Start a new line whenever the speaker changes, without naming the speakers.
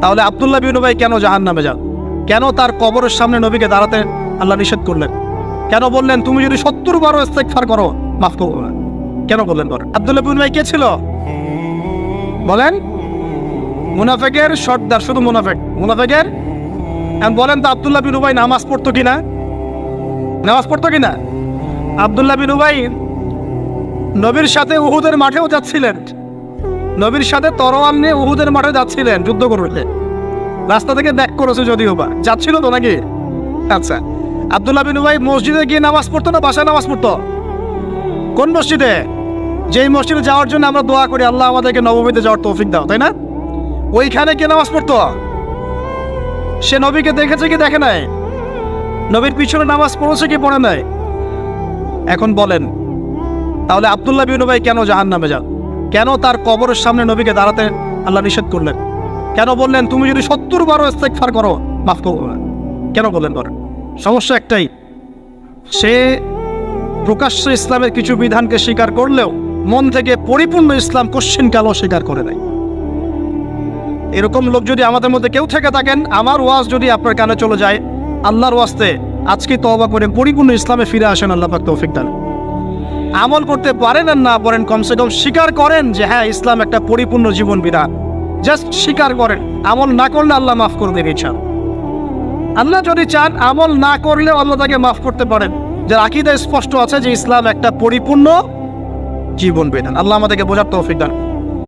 তাহলে আব্দুল্লাহ বিন উবাই কেন জাহান্নামে যান? কেন তার কবরের সামনে নবীকে দাঁড়াতে আল্লাহ নিষেধ করলেন? কেন বললেন তুমি যদি 70 বার ইস্তেগফার করো মাফ করবো না? কেন বললেন? আব্দুল্লাহ বিন উবাই কে ছিল বলেন? মুনাফিকের সর্দার, শুধু মুনাফিকের। বলেন তো আব্দুল্লাহ বিন উবাই নামাজ পড়তো কিনা? আব্দুল্লাহ বিন উবাই নবীর সাথে উহুদের মাঠেও যাচ্ছিলেন, নবীর সাথে তরোয়াল নিয়ে উহুদের মাঠে যাচ্ছিলেন যুদ্ধ করতে। রাস্তা থেকে ব্যাক করেছে যদিও বা, যাচ্ছিল তো নাকি? আচ্ছা, আব্দুল্লাহ বিন উবাই মসজিদে গিয়ে নামাজ পড়তো না বাসায় নামাজ পড়তো? কোন মসজিদে? যেই মসজিদে যাওয়ার জন্য আমরা দোয়া করি আল্লাহ আমাদেরকে নববীতে যাওয়ার তৌফিক দাও, তাই না? ওইখানে কে নামাজ পড়তো? সে নবীকে দেখেছে কি দেখে নাই? নবীর পিছনে নামাজ পড়েছে কি পড়ে নাই? এখন বলেন তাহলে আব্দুল্লাহ বিন উবাই কেন জাহান্নামে যান? কেন তার কবরের সামনে নবীকে দাঁড়াতে আল্লাহ নিষেধ করলেন? কেন বললেন তুমি যদি 70 বার ইস্তেগফার করো মাফ করবো না? কেন বললেন? সমস্যা একটাই, সে প্রকাশ্যে ইসলামের কিছু বিধানকে স্বীকার করলেও মন থেকে পরিপূর্ণ ইসলাম কোশ্চিনকালও স্বীকার করে নেয়। এরকম লোক যদি আমাদের মধ্যে কেউ থেকে থাকেন, আমার ওয়াজ যদি আপনার কানে চলে যায়, আল্লাহর ওয়াস্তে আজকে তওবা করে পরিপূর্ণ ইসলামে ফিরে আসেন, আল্লাহ পাক তৌফিক দান। আমল করতে পারেন আর না পারেন, কমসে কম স্বীকার করেন যে হ্যাঁ ইসলাম একটা পরিপূর্ণ জীবন বিধান। জাস্ট স্বীকার করেন। আমল না করলে আল্লাহ মাফ করে দেবে ইনশাআল্লাহ। আল্লাহ যদি চান আমল না করলেও আল্লাহ তাকে মাফ করতে পারেন, যার আকীদা স্পষ্ট আছে যে ইসলাম একটা পরিপূর্ণ জীবন বিধান। আল্লাহ আমাদেরকে বোঝার তৌফিক দান।